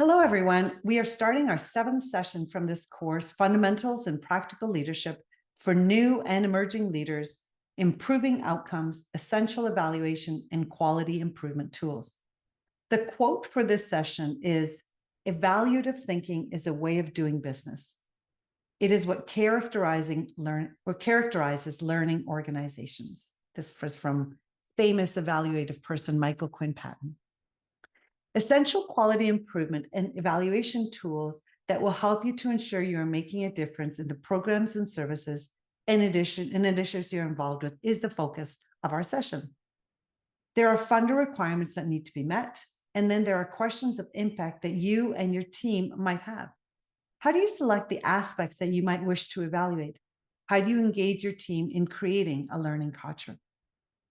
Hello, everyone. We are starting our 7th session from this course, Fundamentals in Practical Leadership for New and Emerging Leaders, Improving Outcomes, Essential Evaluation, and Quality Improvement Tools. The quote for this session is, "Evaluative thinking is a way of doing business. It is what characterizes learning organizations." This was from famous evaluative person Michael Quinn Patton. Essential quality improvement and evaluation tools that will help you to ensure you are making a difference in the programs and services and initiatives you're involved with is the focus of our session. There are funder requirements that need to be met, and then there are questions of impact that you and your team might have. How do you select the aspects that you might wish to evaluate? How do you engage your team in creating a learning culture?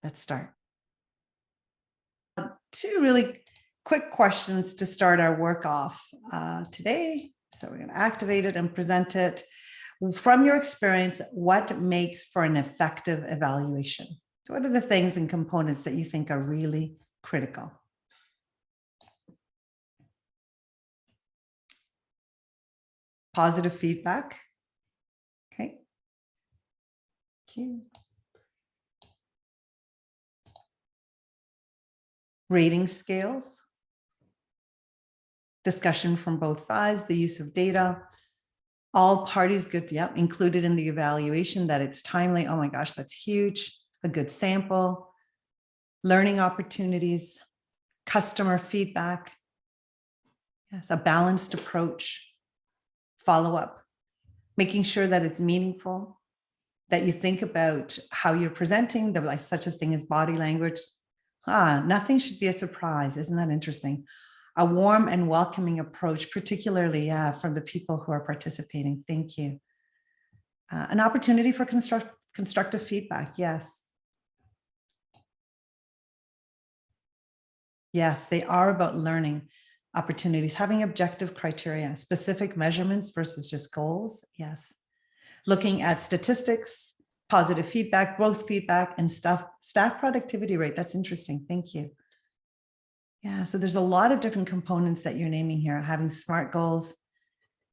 Let's start. Two really quick questions to start our work off today. So we're going to activate it and present it. From your experience, what makes for an effective evaluation? So what are the things and components that you think are really critical? Positive feedback. Okay. Thank you. Rating scales. Discussion from both sides, the use of data, all parties good, yep, included in the evaluation, that it's timely. Oh my gosh, that's huge. A good sample, learning opportunities, customer feedback. Yes, a balanced approach, follow-up, making sure that it's meaningful, that you think about how you're presenting, like such a thing as body language. Nothing should be a surprise. Isn't that interesting? A warm and welcoming approach, particularly from the people who are participating. Thank you. An opportunity for constructive feedback. Yes. Yes, they are about learning opportunities, having objective criteria, specific measurements versus just goals. Yes. Looking at statistics, positive feedback, growth feedback, and staff productivity rate. That's interesting. Thank you. Yeah, so there's a lot of different components that you're naming here, having SMART goals,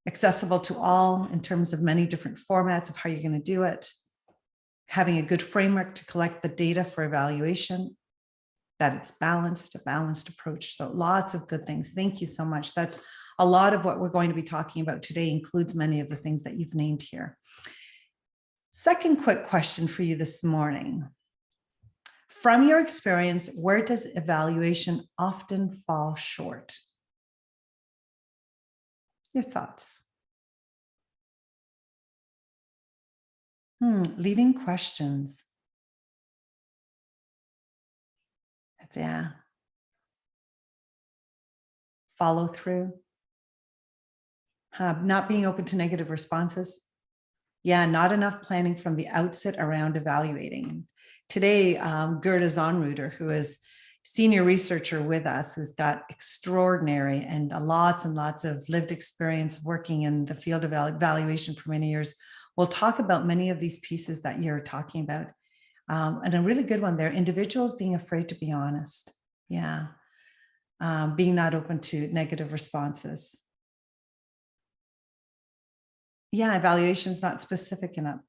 accessible to all in terms of many different formats of how you're going to do it, having a good framework to collect the data for evaluation, that it's balanced, a balanced approach. So lots of good things. Thank you so much. That's a lot of what we're going to be talking about today, includes many of the things that you've named here. Second quick question for you this morning. From your experience, where does evaluation often fall short? Your thoughts. Leading questions. That's follow through. Not being open to negative responses. Yeah, not enough planning from the outset around evaluating. Today, Gerda Zonruder, who is senior researcher with us, who's got extraordinary and lots and lots of lived experience working in the field of evaluation for many years, will talk about many of these pieces that you're talking about. And a really good one there, individuals being afraid to be honest. Yeah. Being not open to negative responses. Yeah, evaluation is not specific enough.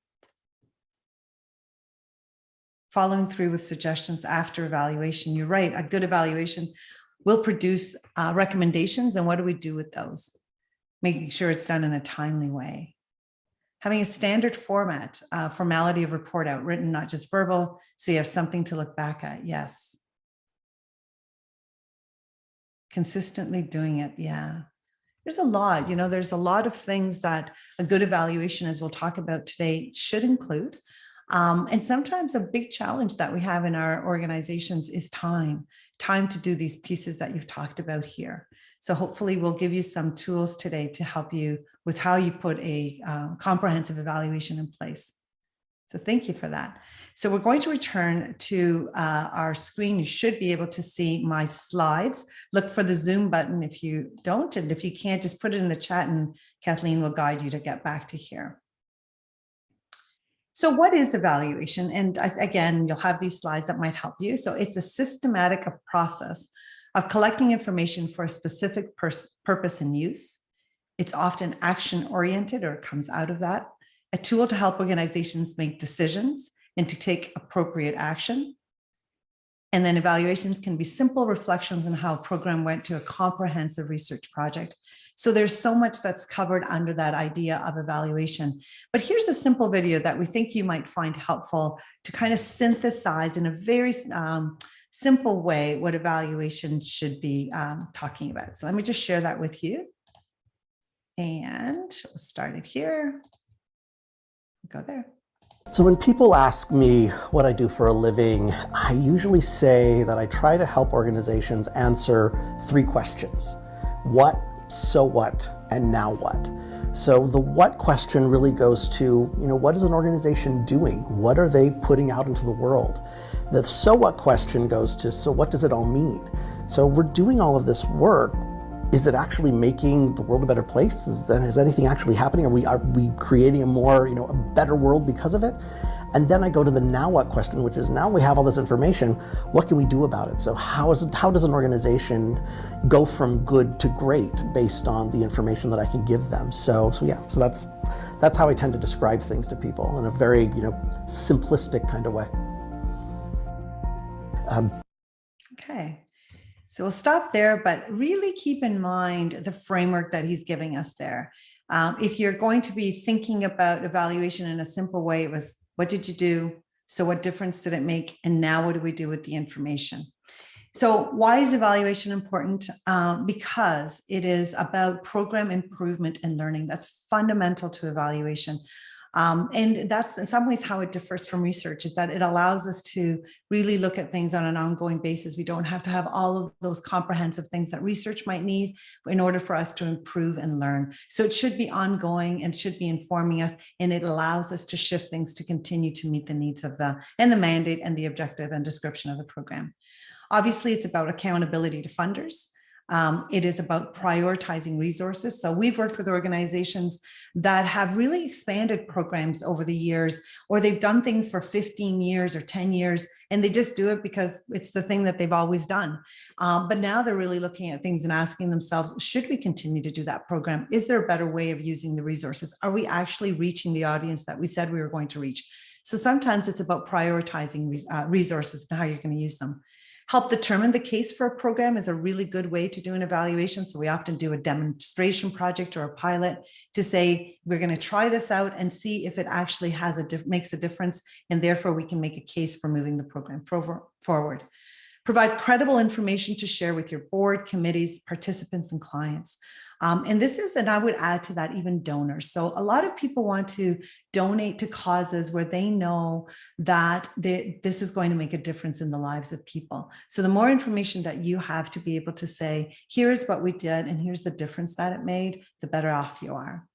Following through with suggestions after evaluation. You're right, a good evaluation will produce recommendations, and what do we do with those? Making sure it's done in a timely way. Having a standard format, formality of report out, written, not just verbal, so you have something to look back at. Yes. Consistently doing it. Yeah. There's a lot, there's a lot of things that a good evaluation, as we'll talk about today, should include. And sometimes a big challenge that we have in our organizations is time to do these pieces that you've talked about here. So hopefully we'll give you some tools today to help you with how you put a comprehensive evaluation in place. So thank you for that. So we're going to return to our screen. You should be able to see my slides. Look for the Zoom button if you don't, and if you can't, just put it in the chat and Kathleen will guide you to get back to here. So what is evaluation? And again, you'll have these slides that might help you. So it's a systematic process of collecting information for a specific purpose and use. It's often action-oriented, or it comes out of that. A tool to help organizations make decisions and to take appropriate action. And then evaluations can be simple reflections on how a program went to a comprehensive research project. So there's so much that's covered under that idea of evaluation. But here's a simple video that we think you might find helpful to kind of synthesize in a very simple way what evaluation should be talking about. So let me just share that with you. And we'll start it here. Go there. So when people ask me what I do for a living, I usually say that I try to help organizations answer 3 questions. What, so what, and now what? So the what question really goes to, what is an organization doing? What are they putting out into the world? The so what question goes to, so what does it all mean? So we're doing all of this work. Is it actually making the world a better place? Is anything actually happening? Are we creating a better world because of it? And then I go to the now what question, which is, now we have all this information, what can we do about it? So how does an organization go from good to great based on the information that I can give them? So that's how I tend to describe things to people in a very simplistic kind of way. Okay. So we'll stop there, but really keep in mind the framework that he's giving us there. If you're going to be thinking about evaluation in a simple way, it was, what did you do? So what difference did it make? And now what do we do with the information? So why is evaluation important? Because it is about program improvement and learning. That's fundamental to evaluation. And that's in some ways how it differs from research, is that it allows us to really look at things on an ongoing basis. We don't have to have all of those comprehensive things that research might need in order for us to improve and learn. So it should be ongoing and should be informing us, and it allows us to shift things to continue to meet the needs of the mandate and the objective and description of the program. Obviously, it's about accountability to funders. It is about prioritizing resources. So we've worked with organizations that have really expanded programs over the years, or they've done things for 15 years or 10 years, and they just do it because it's the thing that they've always done. But now they're really looking at things and asking themselves, should we continue to do that program? Is there a better way of using the resources? Are we actually reaching the audience that we said we were going to reach? So sometimes it's about prioritizing resources and how you're going to use them. Help determine the case for a program is a really good way to do an evaluation. So we often do a demonstration project or a pilot to say, we're going to try this out and see if it actually makes a difference, and therefore we can make a case for moving the program forward. Provide credible information to share with your board, committees, participants, and clients. And I would add to that even donors. So a lot of people want to donate to causes where they know that this is going to make a difference in the lives of people. So the more information that you have to be able to say, here's what we did and here's the difference that it made, the better off you are.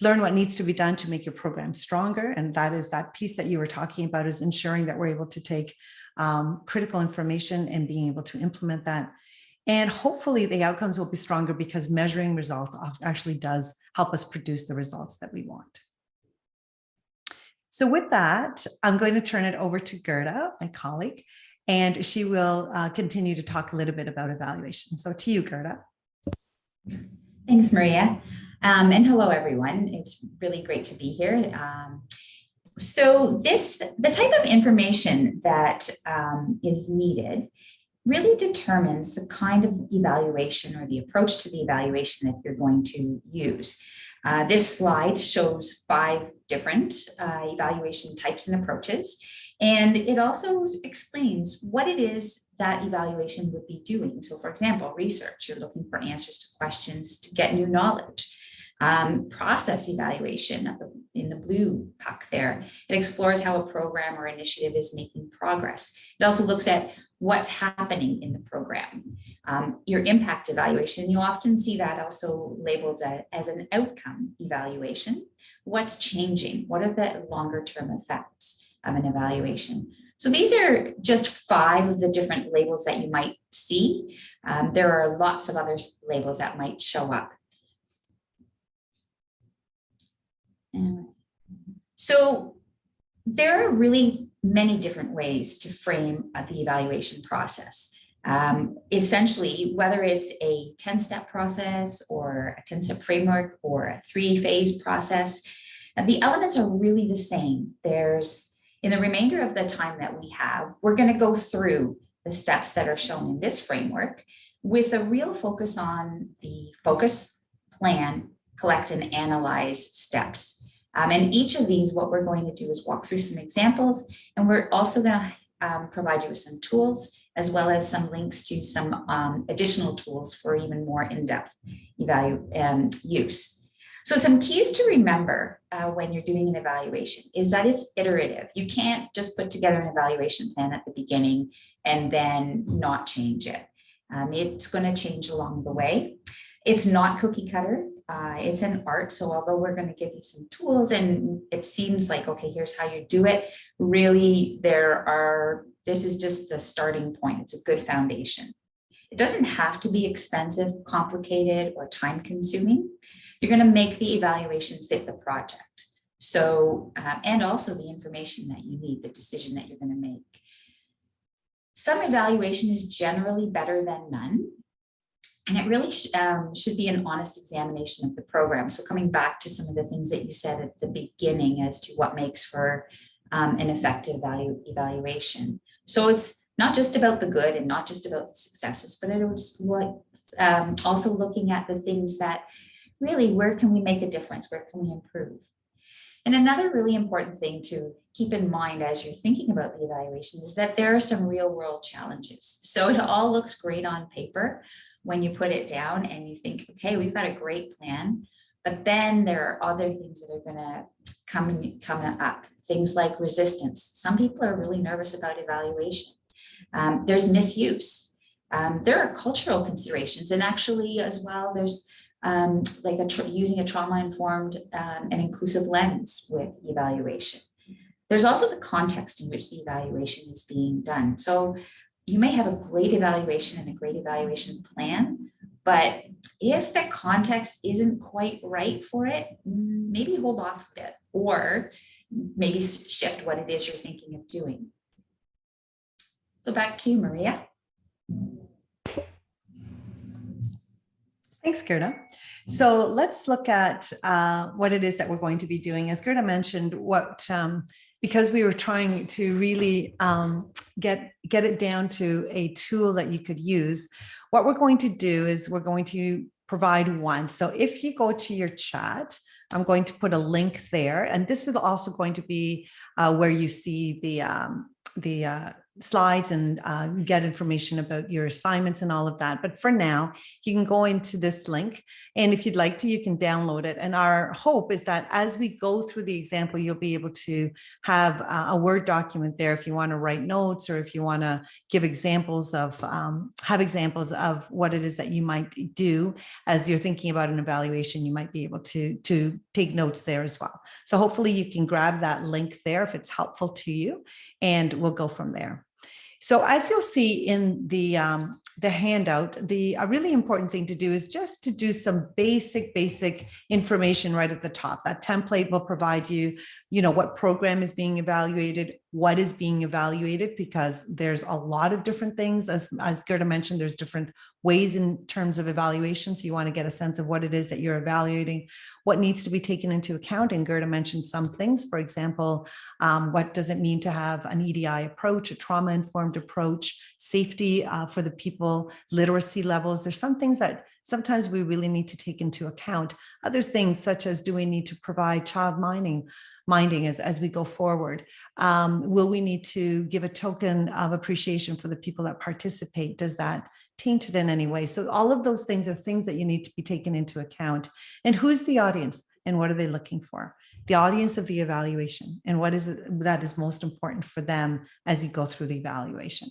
Learn what needs to be done to make your program stronger. And that is that piece that you were talking about, is ensuring that we're able to take critical information and being able to implement that. And hopefully the outcomes will be stronger because measuring results actually does help us produce the results that we want. So with that, I'm going to turn it over to Gerda, my colleague, and she will continue to talk a little bit about evaluation. So to you, Gerda. Thanks, Maria. And hello, everyone. It's really great to be here. The type of information that is needed really determines the kind of evaluation or the approach to the evaluation that you're going to use. This slide shows 5 different evaluation types and approaches, and it also explains what it is that evaluation would be doing. So for example, research, you're looking for answers to questions to get new knowledge. Process evaluation in the blue puck there, it explores how a program or initiative is making progress. It also looks at what's happening in the program. Your impact evaluation, you often see that also labeled as an outcome evaluation. What's changing? What are the longer term effects of an evaluation? So these are just 5 of the different labels that you might see. There are lots of other labels that might show up. So there are really many different ways to frame the evaluation process. Essentially, whether it's a 10-step process or a 10-step framework or a 3-phase process, the elements are really the same. In the remainder of the time that we have, we're going to go through the steps that are shown in this framework with a real focus on the focus, plan, collect, and analyze steps. And each of these, what we're going to do is walk through some examples, and we're also going to provide you with some tools, as well as some links to some additional tools for even more in-depth use. So some keys to remember when you're doing an evaluation is that it's iterative. You can't just put together an evaluation plan at the beginning and then not change it. It's going to change along the way. It's not cookie cutter. It's an art. So although we're going to give you some tools and it seems like, okay, here's how you do it, really this is just the starting point. It's a good foundation. It doesn't have to be expensive, complicated, or time consuming. You're going to make the evaluation fit the project. So, and also the information that you need, the decision that you're going to make. Some evaluation is generally better than none. And it really should be an honest examination of the program. So coming back to some of the things that you said at the beginning as to what makes for an effective evaluation. So it's not just about the good and not just about the successes, but it's also looking at the things that really, where can we make a difference? Where can we improve? And another really important thing to keep in mind as you're thinking about the evaluation is that there are some real world challenges. So it all looks great on paper when you put it down and you think, okay, we've got a great plan, but then there are other things that are going to come up. Things like resistance. Some people are really nervous about evaluation. There's misuse. There are cultural considerations, and actually as well, there's using a trauma-informed and inclusive lens with evaluation. There's also the context in which the evaluation is being done. So you may have a great evaluation and a great evaluation plan, but if the context isn't quite right for it, maybe hold off a bit, or maybe shift what it is you're thinking of doing. So back to you, Maria. Thanks, Gerda. So let's look at what it is that we're going to be doing. As Gerda mentioned, because we were trying to really get it down to a tool that you could use, what we're going to do is we're going to provide one. So if you go to your chat, I'm going to put a link there, and this is also going to be where you see the slides and get information about your assignments and all of that. But for now, you can go into this link, and if you'd like to, you can download it. And our hope is that as we go through the example, you'll be able to have a Word document there if you want to write notes, or if you want to give examples of, have examples of what it is that you might do as you're thinking about an evaluation. You might be able to take notes there as well. So hopefully you can grab that link there if it's helpful to you, and we'll go from there. So as you'll see in the handout, a really important thing to do is just to do some basic information right at the top. That template will provide you, what program is being evaluated, what is being evaluated, because there's a lot of different things. As Gerda mentioned, there's different ways in terms of evaluation. So you want to get a sense of what it is that you're evaluating, what needs to be taken into account. And Gerda mentioned some things, for example, what does it mean to have an EDI approach, a trauma-informed approach, safety for the people, literacy levels. There's some things that sometimes we really need to take into account. Other things such as, do we need to provide child minding as we go forward? Will we need to give a token of appreciation for the people that participate? Does that taint it in any way? So all of those things are things that you need to be taken into account. And who's the audience and what are they looking for? The audience of the evaluation, and what is it that is most important for them as you go through the evaluation.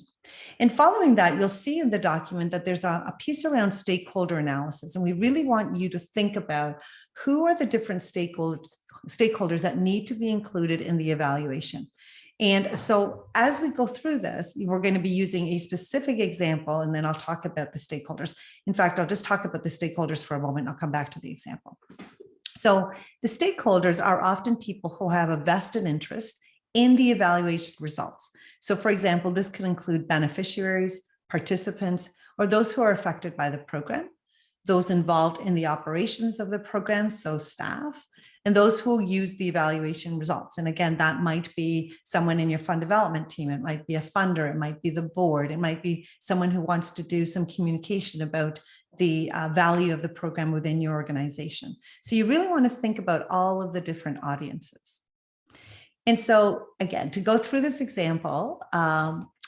And following that, you'll see in the document that there's a piece around stakeholder analysis. And we really want you to think about who are the different stakeholders that need to be included in the evaluation. And so as we go through this, we're going to be using a specific example, and then I'll talk about the stakeholders. In fact, I'll just talk about the stakeholders for a moment. I'll come back to the example. So the stakeholders are often people who have a vested interest in the evaluation results. So for example, this could include beneficiaries, participants, or those who are affected by the program, those involved in the operations of the program, so staff, and those who will use the evaluation results. And again, that might be someone in your fund development team. It might be a funder. It might be the board. It might be someone who wants to do some communication about the value of the program within your organization. So you really want to think about all of the different audiences. And so again, to go through this example,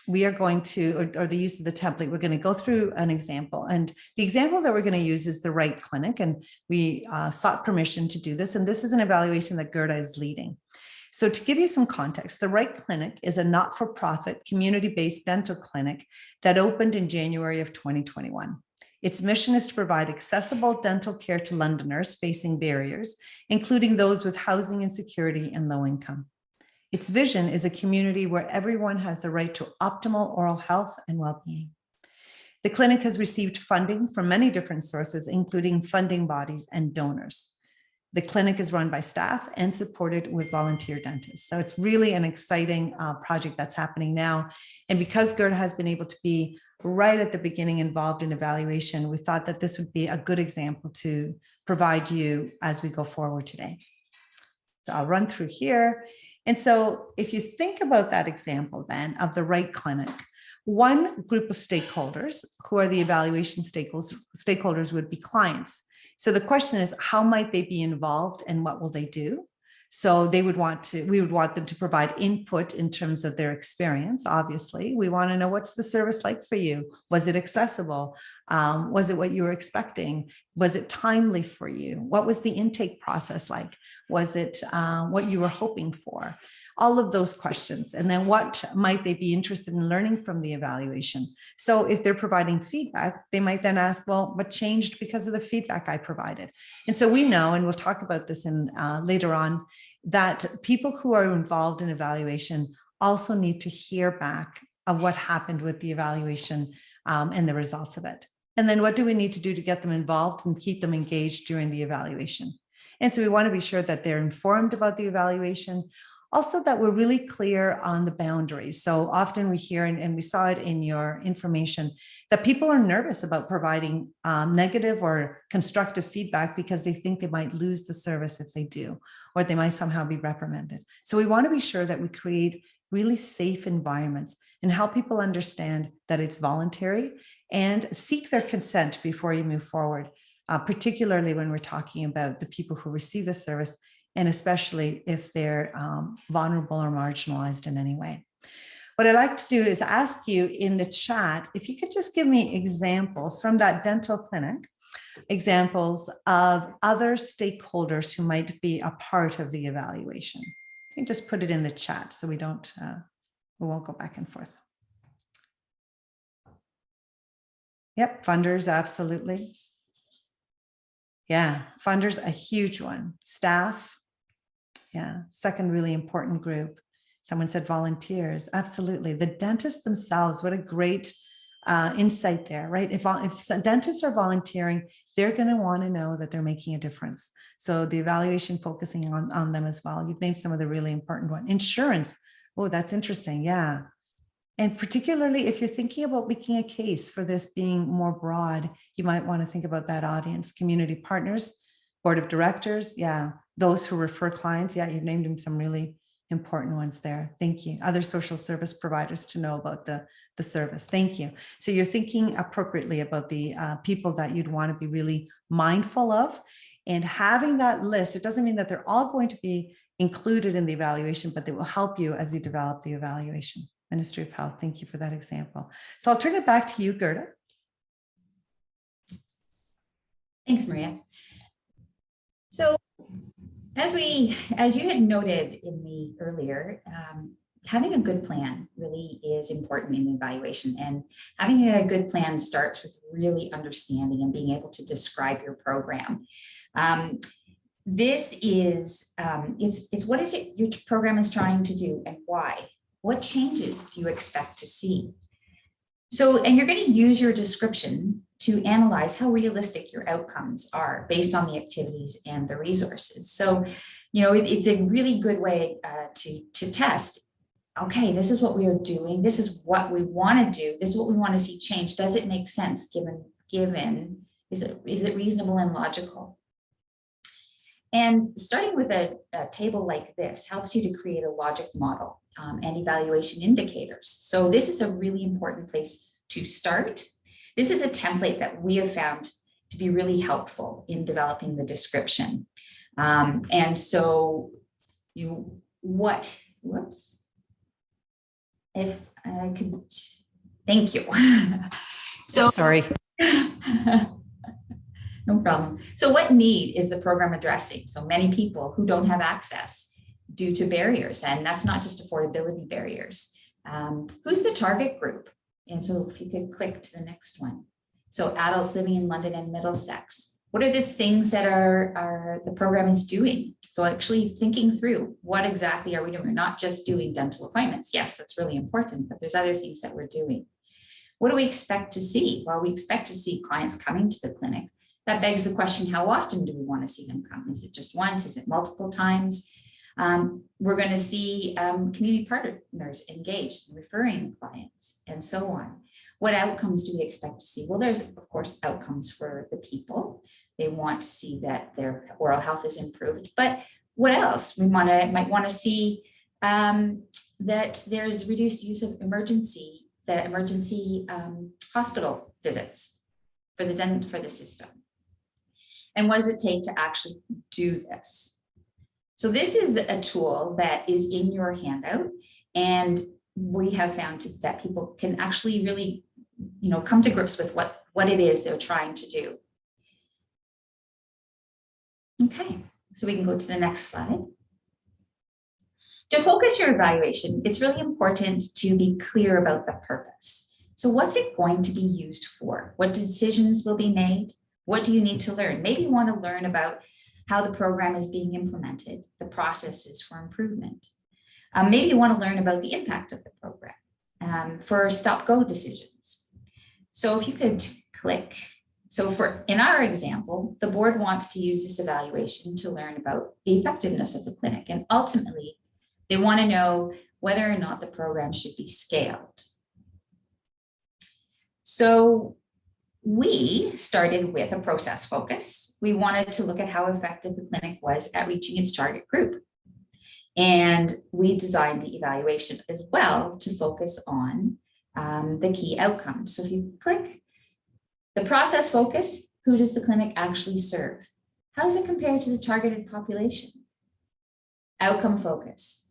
we are going to, or the use of the template, we're going to go through an example. And the example that we're going to use is the Right Clinic. And we sought permission to do this. And this is an evaluation that Gerda is leading. So to give you some context, the Right Clinic is a not-for-profit community-based dental clinic that opened in January of 2021. Its mission is to provide accessible dental care to Londoners facing barriers, including those with housing insecurity and low income. Its vision is a community where everyone has the right to optimal oral health and well-being. The clinic has received funding from many different sources, including funding bodies and donors. The clinic is run by staff and supported with volunteer dentists. So it's really an exciting project that's happening now. And because Gerda has been able to be right at the beginning involved in evaluation, we thought that this would be a good example to provide you as we go forward today. So I'll run through here. And so if you think about that example then of the Right Clinic, one group of stakeholders who are the evaluation stakeholders would be clients. So the question is, how might they be involved and what will they do? So we would want them to provide input in terms of their experience. Obviously, we want to know, what's the service like for you? Was it accessible? Was it what you were expecting? Was it timely for you? What was the intake process like? Was it what you were hoping for? All of those questions. And then what might they be interested in learning from the evaluation? So if they're providing feedback, they might then ask, well, what changed because of the feedback I provided? And so we know, and we'll talk about this in later on, that people who are involved in evaluation also need to hear back of what happened with the evaluation and the results of it. And then what do we need to do to get them involved and keep them engaged during the evaluation? And so we want to be sure that they're informed about the evaluation. Also, that we're really clear on the boundaries. So often we hear, and we saw it in your information, that people are nervous about providing negative or constructive feedback because they think they might lose the service if they do, or they might somehow be reprimanded. So we want to be sure that we create really safe environments and help people understand that it's voluntary and seek their consent before you move forward, particularly when we're talking about the people who receive the service, and especially if they're vulnerable or marginalized in any way. What I'd like to do is ask you in the chat, if you could just give me examples from that dental clinic, examples of other stakeholders who might be a part of the evaluation. You can just put it in the chat so we won't go back and forth. Yep, funders, absolutely. Yeah, funders, a huge one. Staff. Yeah, second really important group. Someone said volunteers. Absolutely. The dentists themselves, what a great insight there, right? If dentists are volunteering, they're going to want to know that they're making a difference. So the evaluation focusing on them as well. You've named some of the really important ones. Insurance. Oh, that's interesting. Yeah. And particularly if you're thinking about making a case for this being more broad, you might want to think about that audience. Community partners, board of directors. Yeah. Those who refer clients. Yeah, you've named them some really important ones there. Thank you. Other social service providers to know about the service. Thank you. So you're thinking appropriately about the people that you'd want to be really mindful of, and having that list. It doesn't mean that they're all going to be included in the evaluation, but they will help you as you develop the evaluation. Ministry of Health, thank you for that example. So I'll turn it back to you, Gerda. Thanks, Maria. So as you had noted in the earlier, having a good plan really is important in the evaluation, and having a good plan starts with really understanding and being able to describe your program. This is, it's what is it your program is trying to do and why? What changes do you expect to see? So, and you're going to use your description to analyze how realistic your outcomes are based on the activities and the resources. So, you know, it's a really good way to test okay, this is what we are doing. This is what we want to do. This is what we want to see change. Does it make sense given, is it reasonable and logical? And starting with a table like this helps you to create a logic model and evaluation indicators. So this is a really important place to start. This is a template that we have found to be really helpful in developing the description. And so if I could, thank you. So Sorry. No problem. So what need is the program addressing? So many people who don't have access due to barriers, and that's not just affordability barriers. Who's the target group? And so if you could click to the next one. So adults living in London and Middlesex. What are the things that the program is doing? So actually thinking through what exactly are we doing? We're not just doing dental appointments. Yes, that's really important, but there's other things that we're doing. What do we expect to see? Well, we expect to see clients coming to the clinic. That begs the question, how often do we want to see them come? Is it just once? Is it multiple times? We're going to see community partners engaged, referring clients, and so on. What outcomes do we expect to see? Well, there's, of course, outcomes for the people. They want to see that their oral health is improved. But what else? We might want to see that there's reduced use of emergency hospital visits for the system. And what does it take to actually do this? So this is a tool that is in your handout, and we have found that people can actually really, come to grips with what it is they're trying to do. Okay, so we can go to the next slide. To focus your evaluation, it's really important to be clear about the purpose. So what's it going to be used for? What decisions will be made? What do you need to learn? Maybe you want to learn about how the program is being implemented, the processes for improvement. Maybe you want to learn about the impact of the program for stop-go decisions. So if you could click. So in our example, the board wants to use this evaluation to learn about the effectiveness of the clinic. And ultimately, they want to know whether or not the program should be scaled. So we started with a process focus. We wanted to look at how effective the clinic was at reaching its target group. And we designed the evaluation as well to focus on the key outcomes. So if you click the process focus, who does the clinic actually serve? How does it compare to the targeted population? Outcome focus.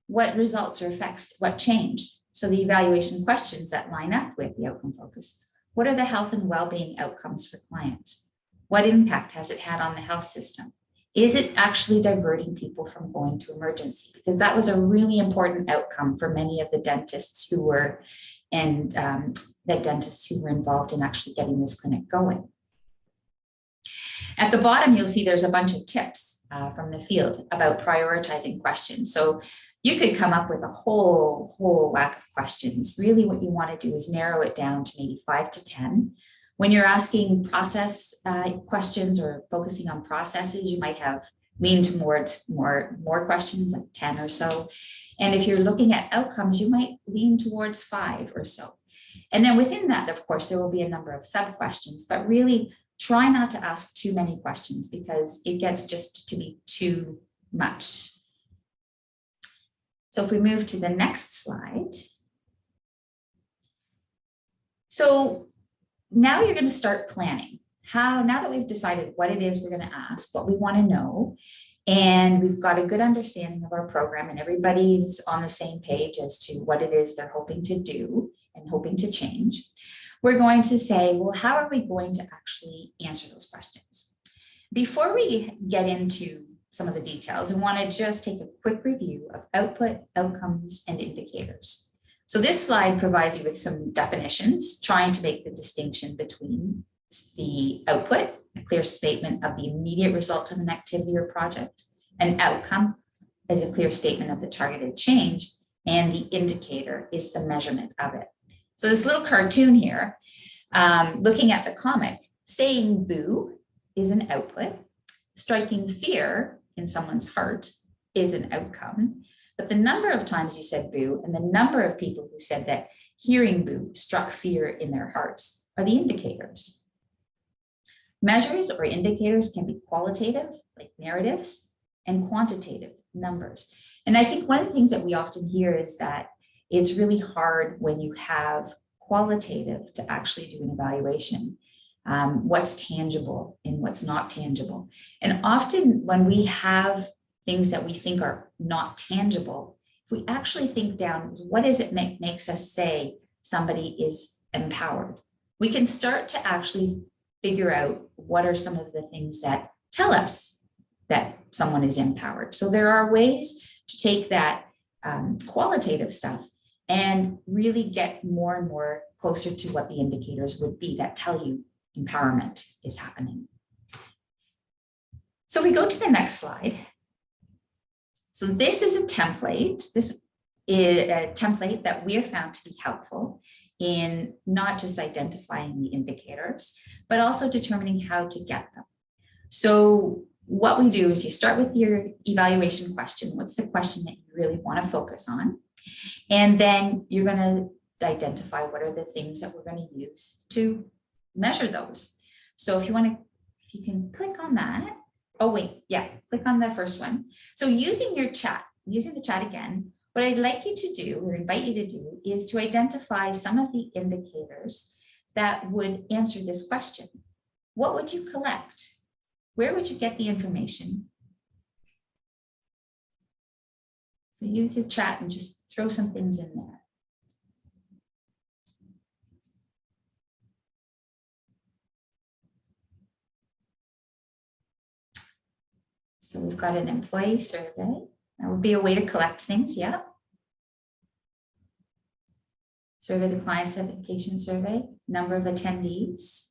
What results or effects, what changed? So the evaluation questions that line up with the outcome focus. What are the health and well-being outcomes for clients? What impact has it had on the health system? Is it actually diverting people from going to emergency? Because that was a really important outcome for many of the dentists who were involved in actually getting this clinic going. At the bottom, you'll see there's a bunch of tips from the field about prioritizing questions. So you could come up with a whole whack of questions. Really what you want to do is narrow it down to maybe 5 to 10. When you're asking process questions or focusing on processes, you might have leaned towards more questions, like 10 or so. And if you're looking at outcomes, you might lean towards 5 or so. And then within that, of course, there will be a number of sub-questions, but really try not to ask too many questions because it gets just to be too much. So if we move to the next slide. So now you're going to start planning. Now that we've decided what it is we're going to ask, what we want to know, and we've got a good understanding of our program and everybody's on the same page as to what it is they're hoping to do and hoping to change, we're going to say, well, how are we going to actually answer those questions? Before we get into some of the details, I want to just take a quick review of output, outcomes, and indicators. So this slide provides you with some definitions, trying to make the distinction between the output, a clear statement of the immediate result of an activity or project, an outcome is a clear statement of the targeted change, and the indicator is the measurement of it. So this little cartoon here, looking at the comic, saying boo is an output, striking fear in someone's heart is an outcome, But the number of times you said boo and the number of people who said that hearing boo struck fear in their hearts are the indicators. Measures or indicators can be qualitative, like narratives, and quantitative, numbers. And I think one of the things that we often hear is that it's really hard when you have qualitative to actually do an evaluation. What's tangible and what's not tangible. And often when we have things that we think are not tangible, if we actually think down, what is it makes us say somebody is empowered? We can start to actually figure out what are some of the things that tell us that someone is empowered. So there are ways to take that qualitative stuff and really get more and more closer to what the indicators would be that tell you empowerment is happening. So we go to the next slide. So this is a template. This is a template that we have found to be helpful in not just identifying the indicators, but also determining how to get them. So what we do is you start with your evaluation question. What's the question that you really want to focus on? And then you're going to identify what are the things that we're going to use to measure those. So if you can click on that. Oh, wait, yeah, click on the first one. So using the chat again, what I'd like you to do or invite you to do is to identify some of the indicators that would answer this question. What would you collect? Where would you get the information? So use the chat and just throw some things in there. So we've got an employee survey. That would be a way to collect things, yeah. Survey the client satisfaction survey, number of attendees.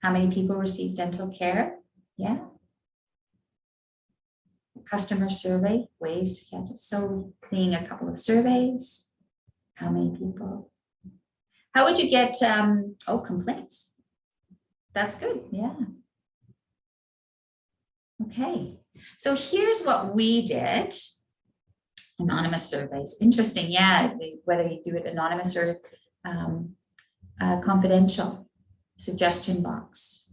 How many people receive dental care? Yeah. Customer survey, ways to catch it. So seeing a couple of surveys. How many people? How would you get, complaints? That's good, yeah. Okay, so here's what we did. Anonymous surveys, interesting, yeah, whether you do it anonymous or confidential. Suggestion box.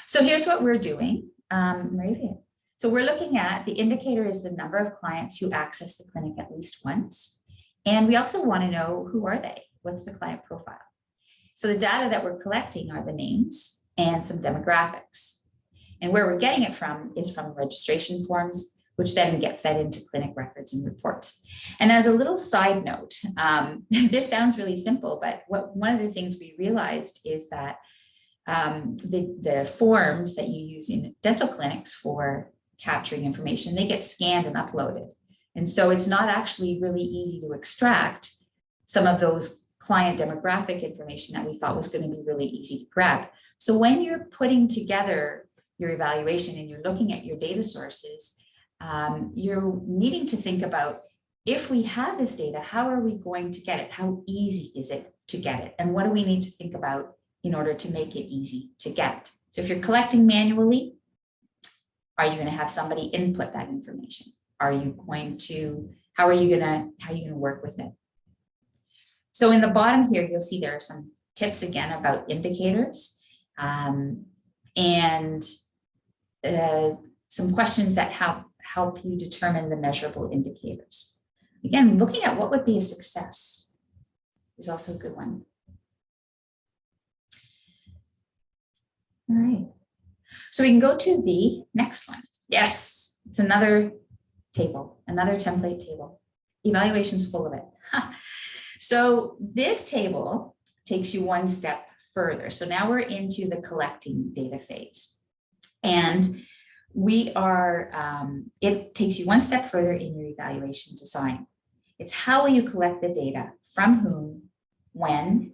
So here's what we're doing, Maria. So we're looking at the indicator is the number of clients who access the clinic at least once. And we also want to know who are they? What's the client profile? So the data that we're collecting are the names and some demographics. And where we're getting it from is from registration forms, which then get fed into clinic records and reports. And as a little side note, this sounds really simple, but one of the things we realized is that the forms that you use in dental clinics for capturing information, they get scanned and uploaded. And so it's not actually really easy to extract some of those client demographic information that we thought was going to be really easy to grab. So when you're putting together your evaluation and you're looking at your data sources, you're needing to think about, if we have this data, how are we going to get it? How easy is it to get it? And what do we need to think about in order to make it easy to get? So if you're collecting manually, are you going to have somebody input that information? How are you going to work with it? So in the bottom here, you'll see there are some tips again about indicators and some questions that help you determine the measurable indicators. Again, looking at what would be a success is also a good one. All right. So we can go to the next one. Yes, it's another table, another template table. Evaluation's full of it. So this table takes you one step further. So now we're into the collecting data phase. And we are, it takes you one step further in your evaluation design. It's how will you collect the data, from whom, when,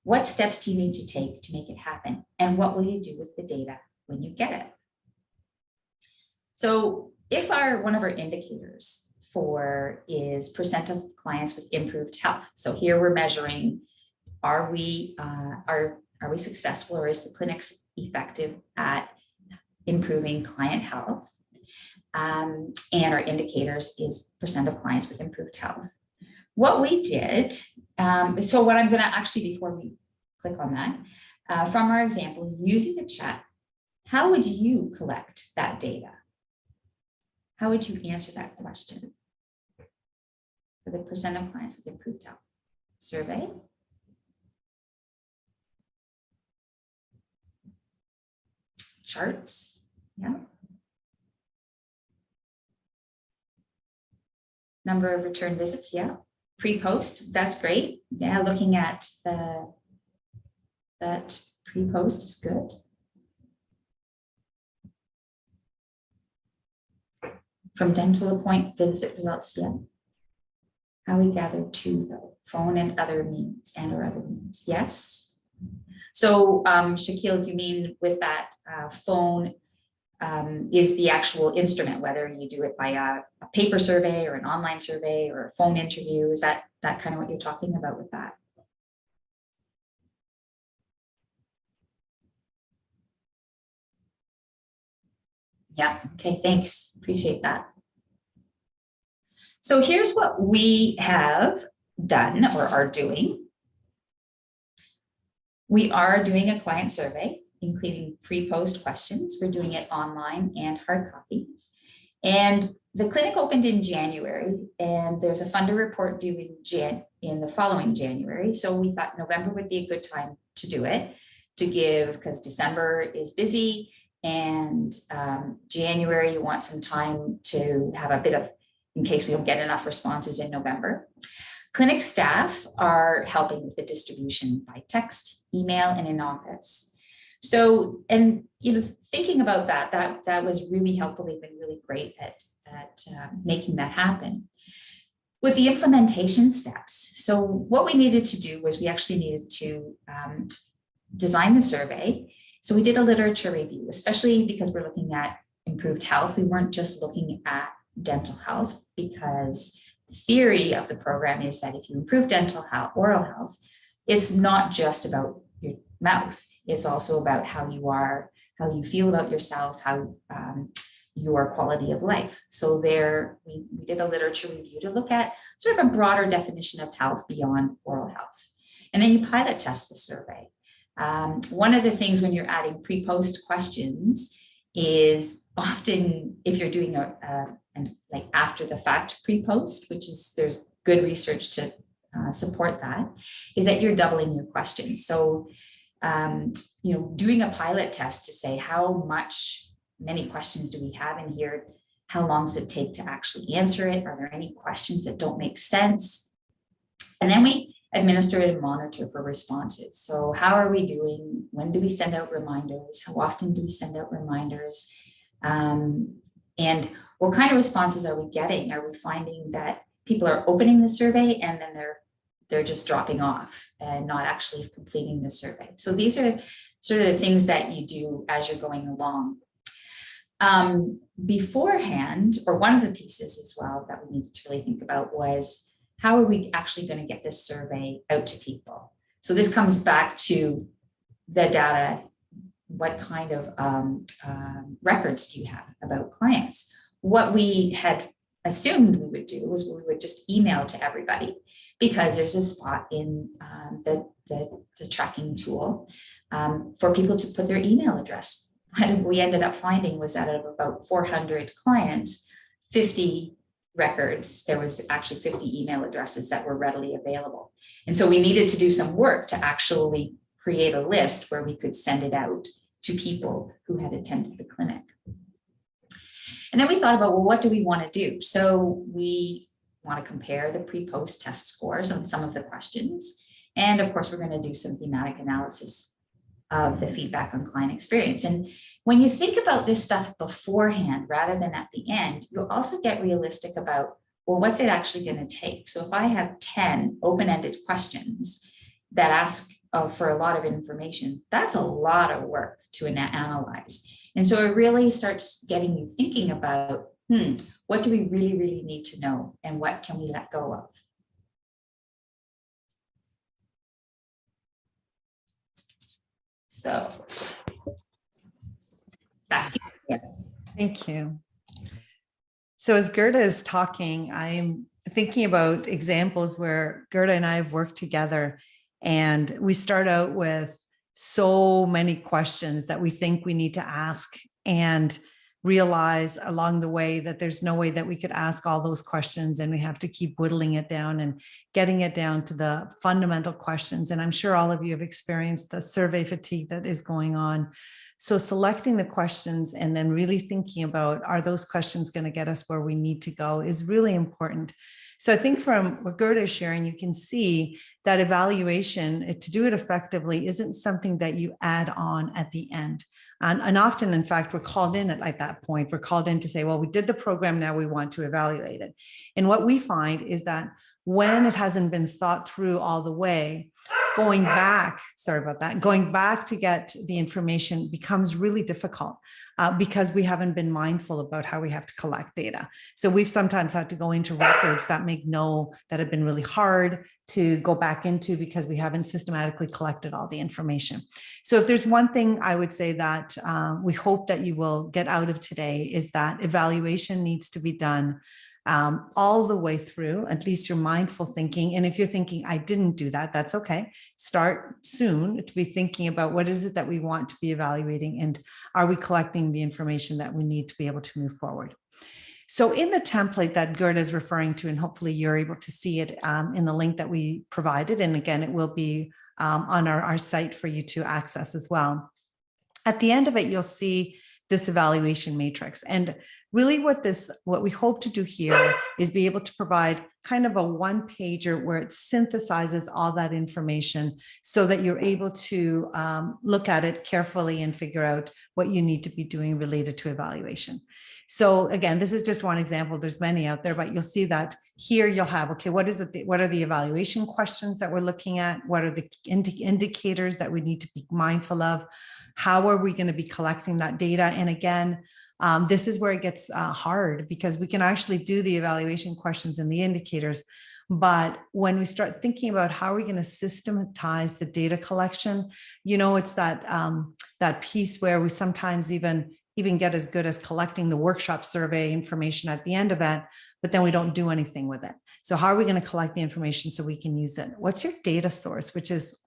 what steps do you need to take to make it happen, and what will you do with the data when you get it? So if one of our indicators is percent of clients with improved health. So here we're measuring, are we successful, or is the clinic effective at improving client health? and our indicators is percent of clients with improved health. What we did, so what I'm going to actually, before we click on that, from our example, using the chat, how would you collect that data? How would you answer that question for the percent of clients with improved health? Survey. Charts, yeah. Number of return visits, yeah. Pre-post, that's great. Yeah, looking at that pre-post is good. From dental appointment visit results, yeah. How we gather to the phone and other means or other means, yes. So Shaquille, do you mean with that phone is the actual instrument, whether you do it by a paper survey or an online survey or a phone interview? Is that kind of what you're talking about with that? Yeah, okay, thanks. Appreciate that. So here's what we have done or are doing. We are doing a client survey, including pre-post questions. We're doing it online and hard copy. And the clinic opened in January, and there's a funder report due in the following January. So we thought November would be a good time to do it, to give, because December is busy, and January you want some time to have a bit of, in case we don't get enough responses in November. Clinic staff are helping with the distribution by text, email, and in office. So, and thinking about that was really helpful. They've been really great at making that happen. With the implementation steps, so what we needed to do was we actually needed to design the survey. So we did a literature review, especially because we're looking at improved health. We weren't just looking at dental health, because the theory of the program is that if you improve dental health, oral health, it's not just about your mouth. It's also about how you are, how you feel about yourself, how your quality of life. So there, we did a literature review to look at sort of a broader definition of health beyond oral health. And then you pilot test the survey. One of the things when you're adding pre-post questions is often if you're doing and like after the fact pre-post, which is, there's good research to support that, is that you're doubling your questions. So, doing a pilot test to say many questions do we have in here? How long does it take to actually answer it? Are there any questions that don't make sense? And then we administer and monitor for responses. So how are we doing? When do we send out reminders? How often do we send out reminders? And what kind of responses are we getting? Are we finding that people are opening the survey and then they're just dropping off and not actually completing the survey? So these are sort of the things that you do as you're going along. Beforehand, or one of the pieces as well that we needed to really think about was, how are we actually going to get this survey out to people? So this comes back to the data. What kind of records do you have about clients? What we had assumed we would do was we would just email to everybody, because there's a spot in the tracking tool for people to put their email address. What we ended up finding was that out of about 400 clients, 50 records, there was actually 50 email addresses that were readily available. And so we needed to do some work to actually create a list where we could send it out to people who had attended the clinic. And then we thought about, well, what do we want to do? So we want to compare the pre-post test scores on some of the questions. And of course, we're going to do some thematic analysis of the feedback on client experience. And when you think about this stuff beforehand, rather than at the end, you'll also get realistic about, well, what's it actually going to take? So if I have 10 open-ended questions that ask for a lot of information, that's a lot of work to analyze. And so it really starts getting you thinking about, what do we really, really need to know? And what can we let go of? So back to you. Thank you. So as Gerda is talking, I'm thinking about examples where Gerda and I have worked together, and we start out with so many questions that we think we need to ask, and realize along the way that there's no way that we could ask all those questions, and we have to keep whittling it down and getting it down to the fundamental questions. And I'm sure all of you have experienced the survey fatigue that is going on. So selecting the questions and then really thinking about, are those questions going to get us where we need to go, is really important. So I think from what Gerda is sharing, you can see that evaluation, to do it effectively, isn't something that you add on at the end. And often, in fact, we're called in at that point. We're called in to say, well, we did the program, now we want to evaluate it. And what we find is that when it hasn't been thought through all the way, going back to get the information becomes really difficult because we haven't been mindful about how we have to collect data. So we've sometimes had to go into records that that have been really hard to go back into because we haven't systematically collected all the information. So if there's one thing I would say that we hope that you will get out of today, is that evaluation needs to be done all the way through. At least you're mindful thinking. And if you're thinking, I didn't do that, that's okay. Start soon to be thinking about what is it that we want to be evaluating, and are we collecting the information that we need to be able to move forward. So in the template that Gerda is referring to, and hopefully you're able to see it in the link that we provided, and again, it will be on our site for you to access as well. At the end of it, you'll see this evaluation matrix. And really what we hope to do here is be able to provide kind of a one-pager where it synthesizes all that information so that you're able to look at it carefully and figure out what you need to be doing related to evaluation. So again, this is just one example. There's many out there, but you'll see that here you'll have, okay, what are the evaluation questions that we're looking at? What are the indicators that we need to be mindful of? How are we going to be collecting that data? And again, this is where it gets hard, because we can actually do the evaluation questions and the indicators. But when we start thinking about how are we going to systematize the data collection, it's that piece where we sometimes even get as good as collecting the workshop survey information at the end of it, but then we don't do anything with it. So how are we going to collect the information so we can use it? What's your data source, which is,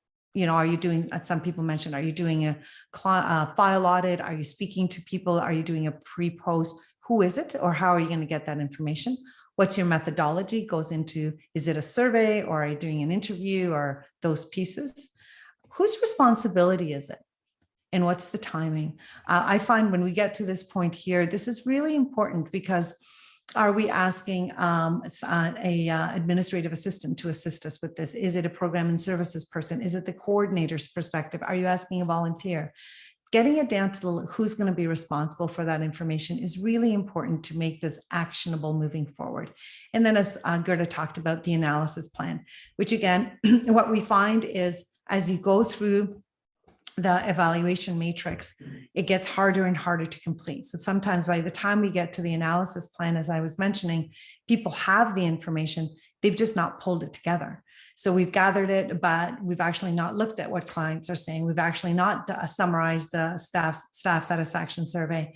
are you doing, some people mentioned, are you doing a file audit? Are you speaking to people? Are you doing a pre-post? Who is it? Or how are you going to get that information? What's your methodology? Goes into, is it a survey, or are you doing an interview, or those pieces? Whose responsibility is it? And what's the timing? I find when we get to this point here, this is really important, because are we asking a administrative assistant to assist us with this? Is it a program and services person? Is it the coordinator's perspective? Are you asking a volunteer? Getting it down to who's going to be responsible for that information is really important to make this actionable moving forward. And then, as Gerda talked about, the analysis plan, which again, what we find is as you go through the evaluation matrix, it gets harder and harder to complete. So sometimes by the time we get to the analysis plan, as I was mentioning, people have the information, they've just not pulled it together. So we've gathered it, but we've actually not looked at what clients are saying. We've actually not summarized the staff satisfaction survey.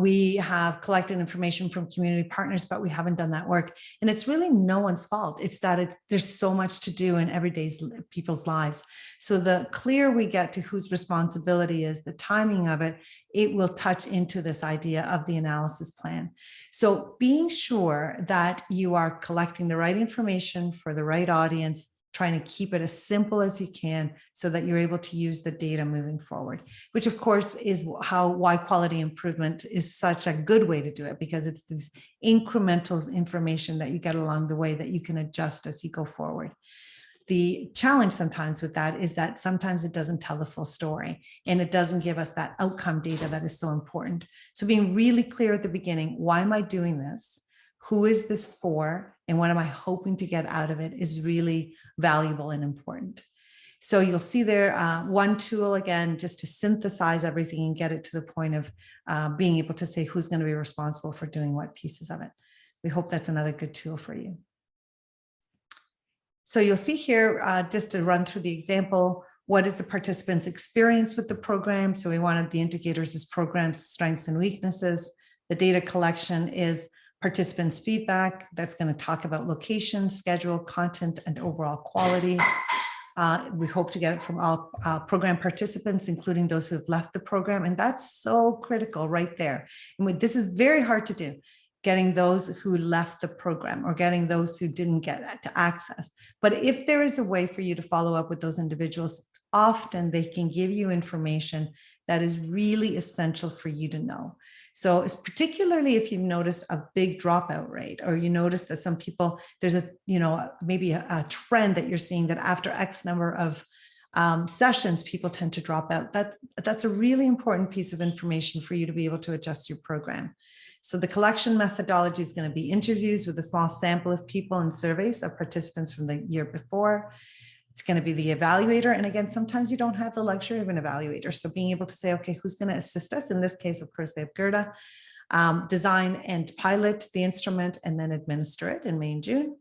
We have collected information from community partners, but we haven't done that work. And it's really no one's fault. It's that there's so much to do in everyday people's lives. So the clearer we get to whose responsibility is, the timing of it, it will touch into this idea of the analysis plan. So being sure that you are collecting the right information for the right audience, trying to keep it as simple as you can so that you're able to use the data moving forward, which of course is why quality improvement is such a good way to do it, because it's this incremental information that you get along the way that you can adjust as you go forward. The challenge sometimes with that is that sometimes it doesn't tell the full story, and it doesn't give us that outcome data that is so important. So being really clear at the beginning, why am I doing this? Who is this for? And what am I hoping to get out of it is really valuable and important. So you'll see there one tool, again, just to synthesize everything and get it to the point of being able to say who's going to be responsible for doing what pieces of it. We hope that's another good tool for you. So you'll see here, just to run through the example, what is the participant's experience with the program? So we wanted the indicators as programs, strengths and weaknesses. The data collection is participants' feedback. That's going to talk about location, schedule, content, and overall quality. We hope to get it from all program participants, including those who have left the program. And that's so critical right there. And this is very hard to do, getting those who left the program or getting those who didn't get to access. But if there is a way for you to follow up with those individuals, often they can give you information that is really essential for you to know. So it's particularly if you've noticed a big dropout rate, or you notice that some people, there's maybe a trend that you're seeing that after X number of sessions, people tend to drop out. That's a really important piece of information for you to be able to adjust your program. So the collection methodology is going to be interviews with a small sample of people and surveys of participants from the year before. It's going to be the evaluator. And again, sometimes you don't have the luxury of an evaluator. So being able to say, okay, who's going to assist us? In this case, of course, they have Gerda, design and pilot the instrument and then administer it in May and June.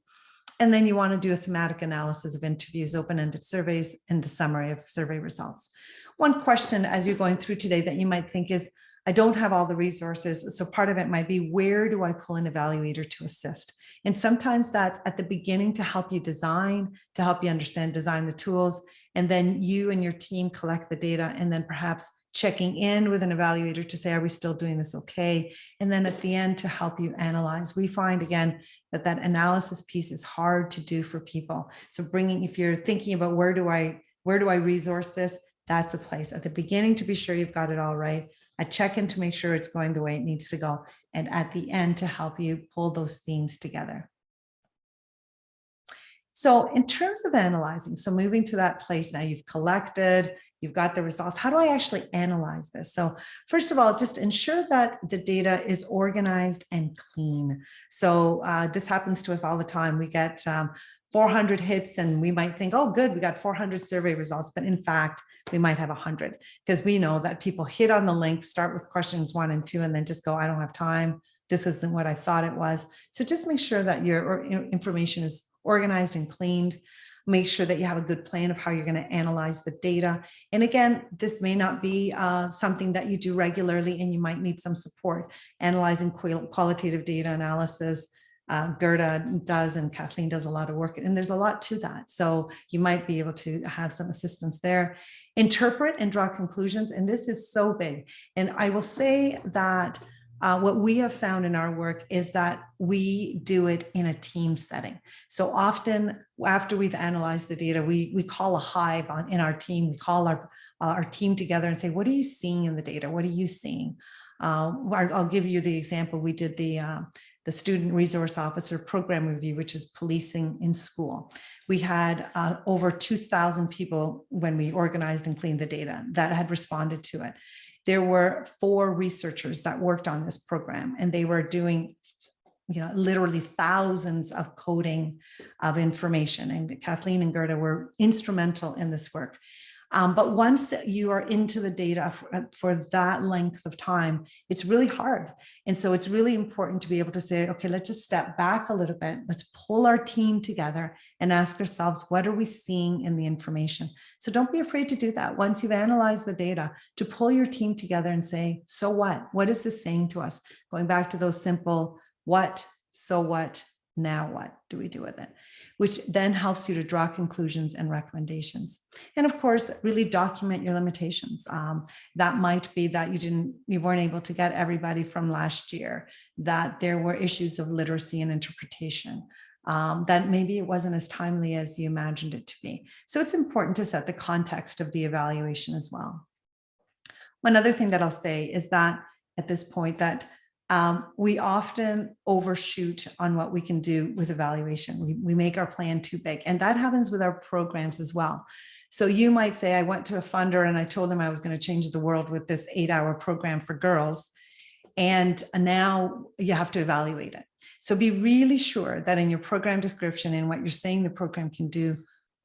And then you want to do a thematic analysis of interviews, open-ended surveys, and the summary of survey results. One question as you're going through today that you might think is, I don't have all the resources. So part of it might be, where do I pull an evaluator to assist? And sometimes that's at the beginning to help you design, to help you understand, design the tools, and then you and your team collect the data, and then perhaps checking in with an evaluator to say, are we still doing this okay? And then at the end to help you analyze. We find again that analysis piece is hard to do for people. So if you're thinking about where do I resource this, that's a place at the beginning to be sure you've got it all right. A check-in to make sure it's going the way it needs to go. And at the end to help you pull those themes together. So in terms of analyzing, so moving to that place now, you've collected, you've got the results. How do I actually analyze this? So first of all, just ensure that the data is organized and clean. So this happens to us all the time. We get 400 hits and we might think, oh, good, we got 400 survey results. But in fact, we might have 100, because we know that people hit on the link, start with questions 1 and 2, and then just go, I don't have time. This isn't what I thought it was. So just make sure that your information is organized and cleaned. Make sure that you have a good plan of how you're going to analyze the data. And again, this may not be something that you do regularly, and you might need some support analyzing qualitative data analysis. Gerda does, and Kathleen does a lot of work, and there's a lot to that. So you might be able to have some assistance there. Interpret and draw conclusions, and this is so big. And I will say that what we have found in our work is that we do it in a team setting. So often after we've analyzed the data, we call a hive in our team. We call our team together and say, what are you seeing in the data? What are you seeing? I'll give you the example. We did the Student Resource Officer Program Review, which is policing in school. We had over 2,000 people when we organized and cleaned the data that had responded to it. There were 4 researchers that worked on this program, and they were doing literally thousands of coding of information. And Kathleen and Gerda were instrumental in this work. But once you are into the data for that length of time, it's really hard. And so it's really important to be able to say, okay, let's just step back a little bit. Let's pull our team together and ask ourselves, what are we seeing in the information? So don't be afraid to do that. Once you've analyzed the data, to pull your team together and say, so what? What is this saying to us? Going back to those simple what, so what, now what do we do with it? Which then helps you to draw conclusions and recommendations. And of course, really document your limitations. That might be that you weren't able to get everybody from last year, that there were issues of literacy and interpretation, that maybe it wasn't as timely as you imagined it to be. So it's important to set the context of the evaluation as well. One other thing that I'll say is that at this point that we often overshoot on what we can do with evaluation. We make our plan too big, and that happens with our programs as well. So you might say, I went to a funder and I told them I was going to change the world with this 8-hour program for girls. And now you have to evaluate it. So be really sure that in your program description and what you're saying the program can do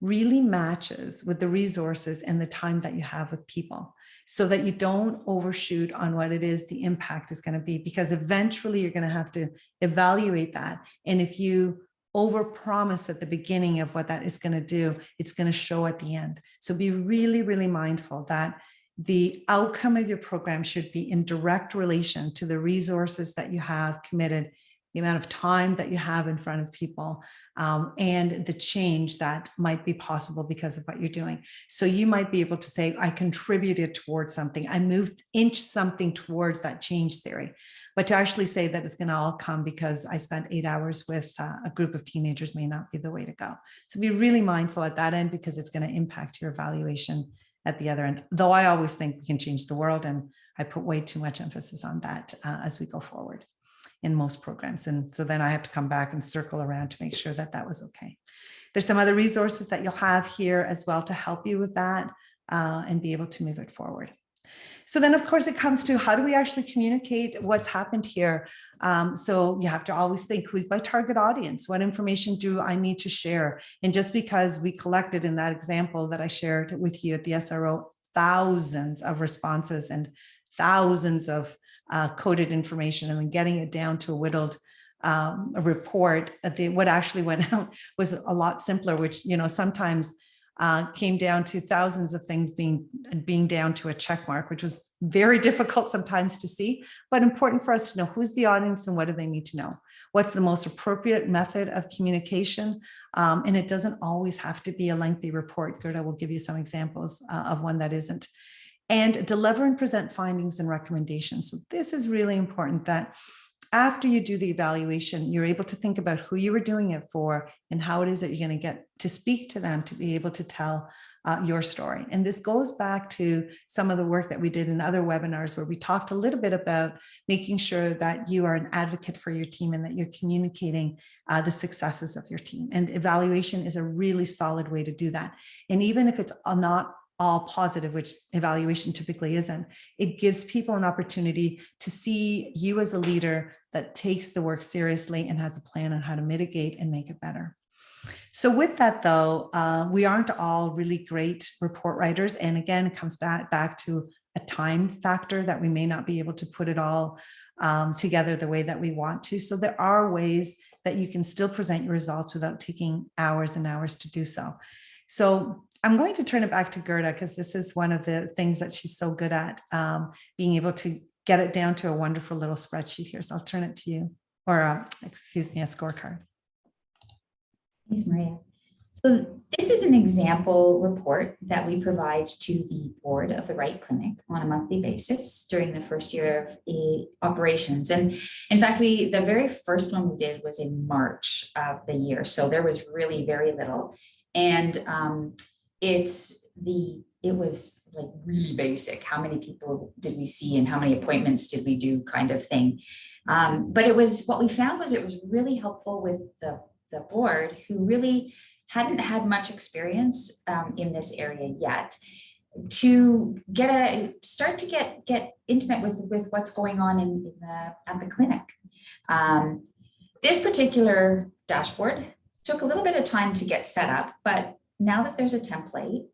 really matches with the resources and the time that you have with people, so that you don't overshoot on what it is the impact is going to be, because eventually you're going to have to evaluate that. And if you overpromise at the beginning of what that is going to do, it's going to show at the end. So be really, really mindful that the outcome of your program should be in direct relation to the resources that you have committed the amount of time that you have in front of people, and the change that might be possible because of what you're doing. So you might be able to say, I contributed towards something. I moved inch something towards that change theory. But to actually say that it's going to all come because I spent 8 hours with a group of teenagers may not be the way to go. So be really mindful at that end, because it's going to impact your evaluation at the other end. Though I always think we can change the world, and I put way too much emphasis on that as we go forward in most programs. And so then I have to come back and circle around to make sure that that was okay. There's some other resources that you'll have here as well to help you with that and be able to move it forward. So then, of course, it comes to how do we actually communicate what's happened here? So you have to always think, who's my target audience? What information do I need to share? And just because we collected in that example that I shared with you at the SRO, thousands of responses and thousands of coded information, and then getting it down to a whittled a report, what actually went out was a lot simpler, which, sometimes came down to thousands of things being down to a check mark, which was very difficult sometimes to see, but important for us to know who's the audience and what do they need to know. What's the most appropriate method of communication? And it doesn't always have to be a lengthy report. Gerda will give you some examples of one that isn't. And deliver and present findings and recommendations. So this is really important, that after you do the evaluation, you're able to think about who you were doing it for and how it is that you're going to get to speak to them to be able to tell your story. And this goes back to some of the work that we did in other webinars, where we talked a little bit about making sure that you are an advocate for your team and that you're communicating the successes of your team. And evaluation is a really solid way to do that. And even if it's not all positive, which evaluation typically isn't, it gives people an opportunity to see you as a leader that takes the work seriously and has a plan on how to mitigate and make it better. So with that, though, we aren't all really great report writers. And again, it comes back to a time factor that we may not be able to put it all together the way that we want to. So there are ways that you can still present your results without taking hours and hours to do so. So I'm going to turn it back to Gerda, because this is one of the things that she's so good at, being able to get it down to a wonderful little spreadsheet here. So I'll turn it to you, or excuse me, a scorecard. Thanks, Maria. So this is an example report that we provide to the board of the Right Clinic on a monthly basis during the first year of operations. And in fact, the very first one we did was in March of the year. So there was really very little. And it was like really basic. How many people did we see and how many appointments did we do, kind of thing. But what we found was it was really helpful with the board, who really hadn't had much experience in this area yet, to start to get intimate with what's going on at the clinic. This particular dashboard took a little bit of time to get set up, but now that there's a template,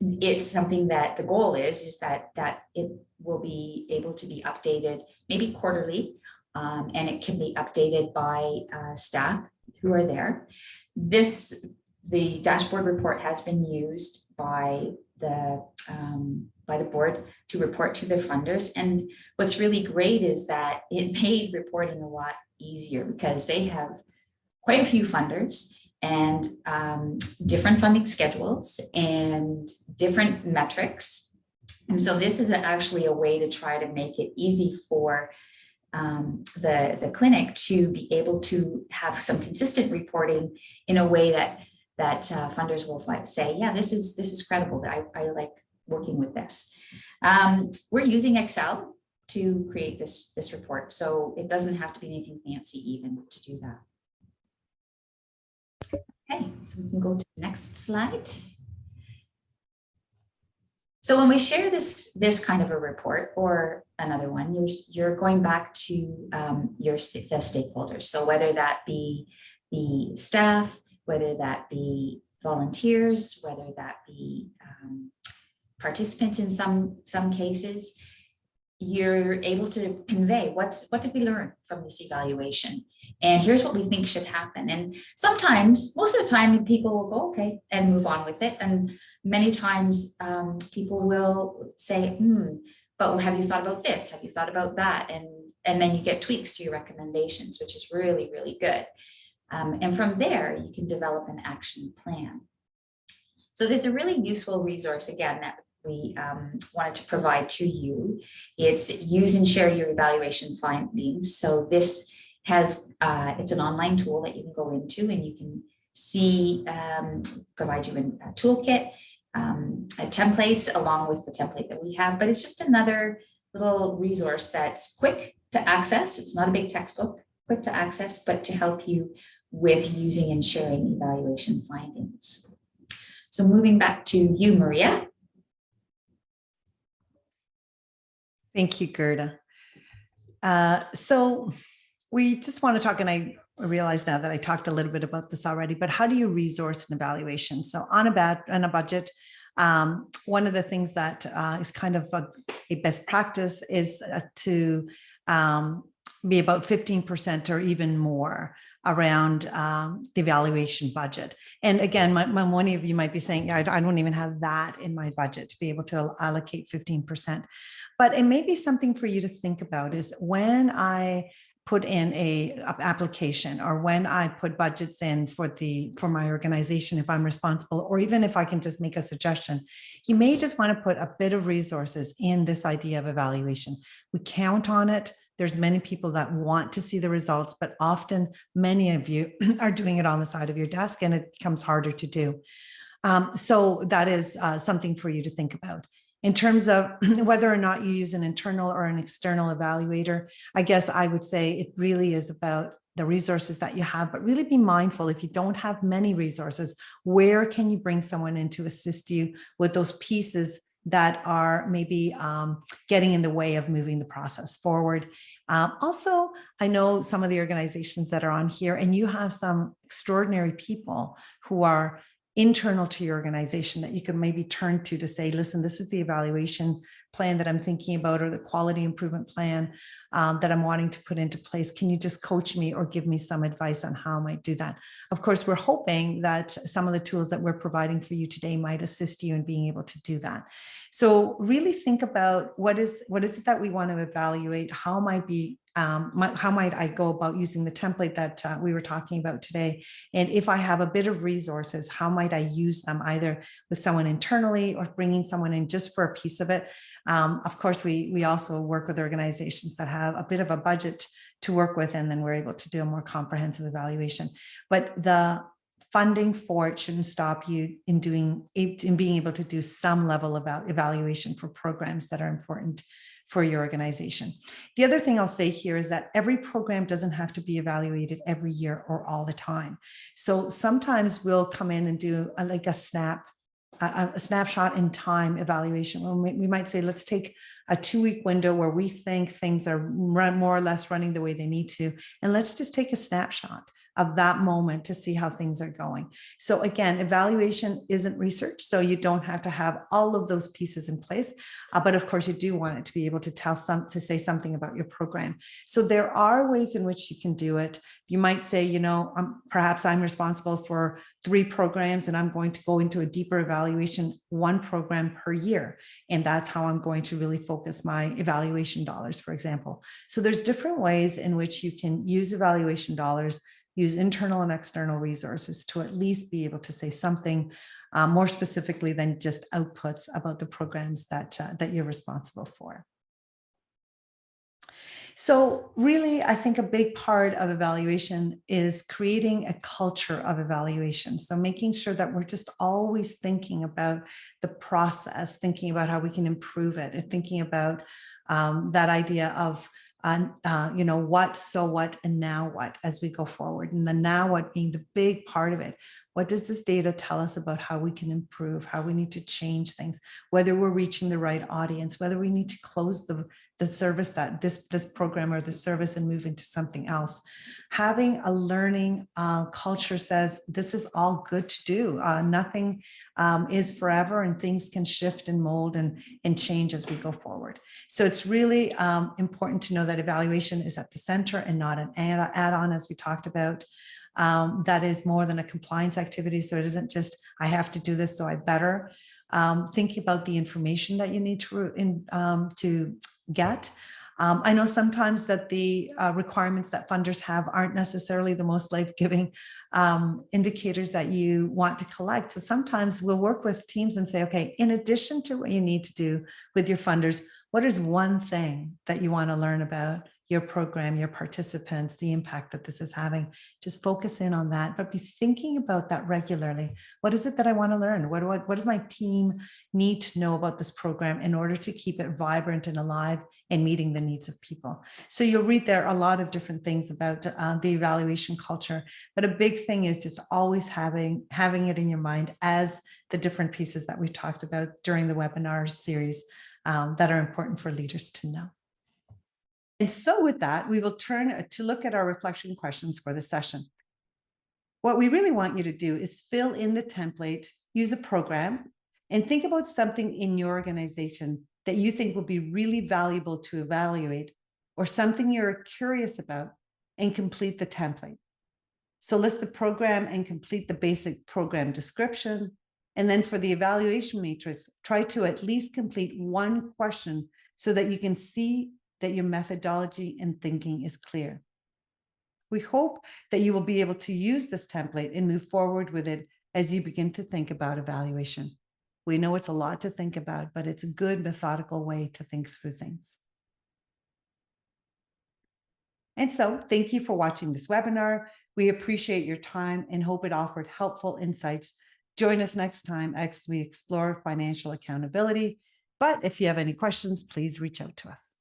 it's something that the goal is that it will be able to be updated maybe quarterly, and it can be updated by staff who are there. The dashboard report has been used by the board to report to their funders. And what's really great is that it made reporting a lot easier, because they have quite a few funders and different funding schedules and different metrics. And so this is actually a way to try to make it easy for the clinic to be able to have some consistent reporting in a way that funders will say, yeah, this is credible. I like working with this. We're using Excel to create this report, so it doesn't have to be anything fancy even to do that. Okay, so we can go to the next slide. So when we share this kind of a report or another one, you're going back to the stakeholders. So whether that be the staff, whether that be volunteers, whether that be participants in some cases, you're able to convey what did we learn from this evaluation, and here's what we think should happen. And sometimes, most of the time, people will go okay and move on with it, and many times people will say, but have you thought about this? Have you thought about that? And and then you get tweaks to your recommendations, which is really, really good. And from there, you can develop an action plan. So there's a really useful resource, again, that we wanted to provide to you. It's use and share your evaluation findings. So this has, it's an online tool that you can go into, and you can see, provide you a toolkit, templates along with the template that we have, but it's just another little resource that's quick to access. It's not a big textbook, quick to access, but to help you with using and sharing evaluation findings. So moving back to you, Maria. Thank you, Gerda. So we just want to talk, and I realize now that I talked a little bit about this already, but how do you resource an evaluation? So on a budget, one of the things that is kind of a best practice is to be about 15% or even more around the evaluation budget. And again, one of you might be saying, I don't even have that in my budget to be able to allocate 15%. But it may be something for you to think about is when I put in a application, or when I put budgets in for my organization, if I'm responsible, or even if I can just make a suggestion, you may just want to put a bit of resources in this idea of evaluation. We count on it. There's many people that want to see the results, but often many of you are doing it on the side of your desk, and it becomes harder to do. So that is something for you to think about. In terms of whether or not you use an internal or an external evaluator, I guess I would say it really is about the resources that you have, but really be mindful if you don't have many resources, where can you bring someone in to assist you with those pieces that are maybe getting in the way of moving the process forward. Also, I know some of the organizations that are on here, and you have some extraordinary people who are internal to your organization that you can maybe turn to say, listen, this is the evaluation plan that I'm thinking about, or the quality improvement plan that I'm wanting to put into place. Can you just coach me or give me some advice on how I might do that? Of course, we're hoping that some of the tools that we're providing for you today might assist you in being able to do that. So really think about what is it that we want to evaluate? How might I go about using the template that we were talking about today? And if I have a bit of resources, how might I use them either with someone internally or bringing someone in just for a piece of it? Of course, we also work with organizations that have a bit of a budget to work with, and then we're able to do a more comprehensive evaluation. But the funding for it shouldn't stop you in being able to do some level of evaluation for programs that are important for your organization. The other thing I'll say here is that every program doesn't have to be evaluated every year or all the time. So sometimes we'll come in and do a snapshot in time evaluation. We might say, let's take a 2-week window where we think things are more or less running the way they need to, and let's just take a snapshot of that moment to see how things are going. So again, evaluation isn't research, so you don't have to have all of those pieces in place, but of course you do want it to be able to say something about your program. So there are ways in which you can do it. You might say, perhaps I'm responsible for 3 programs, and I'm going to go into a deeper evaluation 1 program per year, and that's how I'm going to really focus my evaluation dollars, for example. So there's different ways in which you can use evaluation dollars, use internal and external resources to at least be able to say something more specifically than just outputs about the programs that you're responsible for. So really, I think a big part of evaluation is creating a culture of evaluation. So making sure that we're just always thinking about the process, thinking about how we can improve it, and thinking about that idea of what, so what, and now what as we go forward. And the now what being the big part of it. What does this data tell us about how we can improve, how we need to change things, whether we're reaching the right audience, whether we need to close the service, that this program or the service, and move into something else. Having a learning culture says this is all good to do. Nothing is forever, and things can shift and mold and change as we go forward. So it's really important to know that evaluation is at the center and not an add-on, as we talked about. That is more than a compliance activity. So it isn't just, I have to do this, so I better. Thinking about the information that you need to get. I know sometimes that the requirements that funders have aren't necessarily the most life-giving indicators that you want to collect. So sometimes we'll work with teams and say, okay, in addition to what you need to do with your funders, what is one thing that you want to learn about your program, your participants, the impact that this is having? Just focus in on that, but be thinking about that regularly. What is it that I want to learn? What does my team need to know about this program in order to keep it vibrant and alive and meeting the needs of people? So you'll read there a lot of different things about the evaluation culture, but a big thing is just always having it in your mind as the different pieces that we've talked about during the webinar series that are important for leaders to know. And so with that, we will turn to look at our reflection questions for the session. What we really want you to do is fill in the template, use a program, and think about something in your organization that you think will be really valuable to evaluate, or something you're curious about, and complete the template. So list the program and complete the basic program description. And then for the evaluation matrix, try to at least complete one question so that you can see that your methodology and thinking is clear. We hope that you will be able to use this template and move forward with it as you begin to think about evaluation. We know it's a lot to think about, but it's a good methodical way to think through things. And so thank you for watching this webinar. We appreciate your time and hope it offered helpful insights. Join us next time as we explore financial accountability. But if you have any questions, please reach out to us.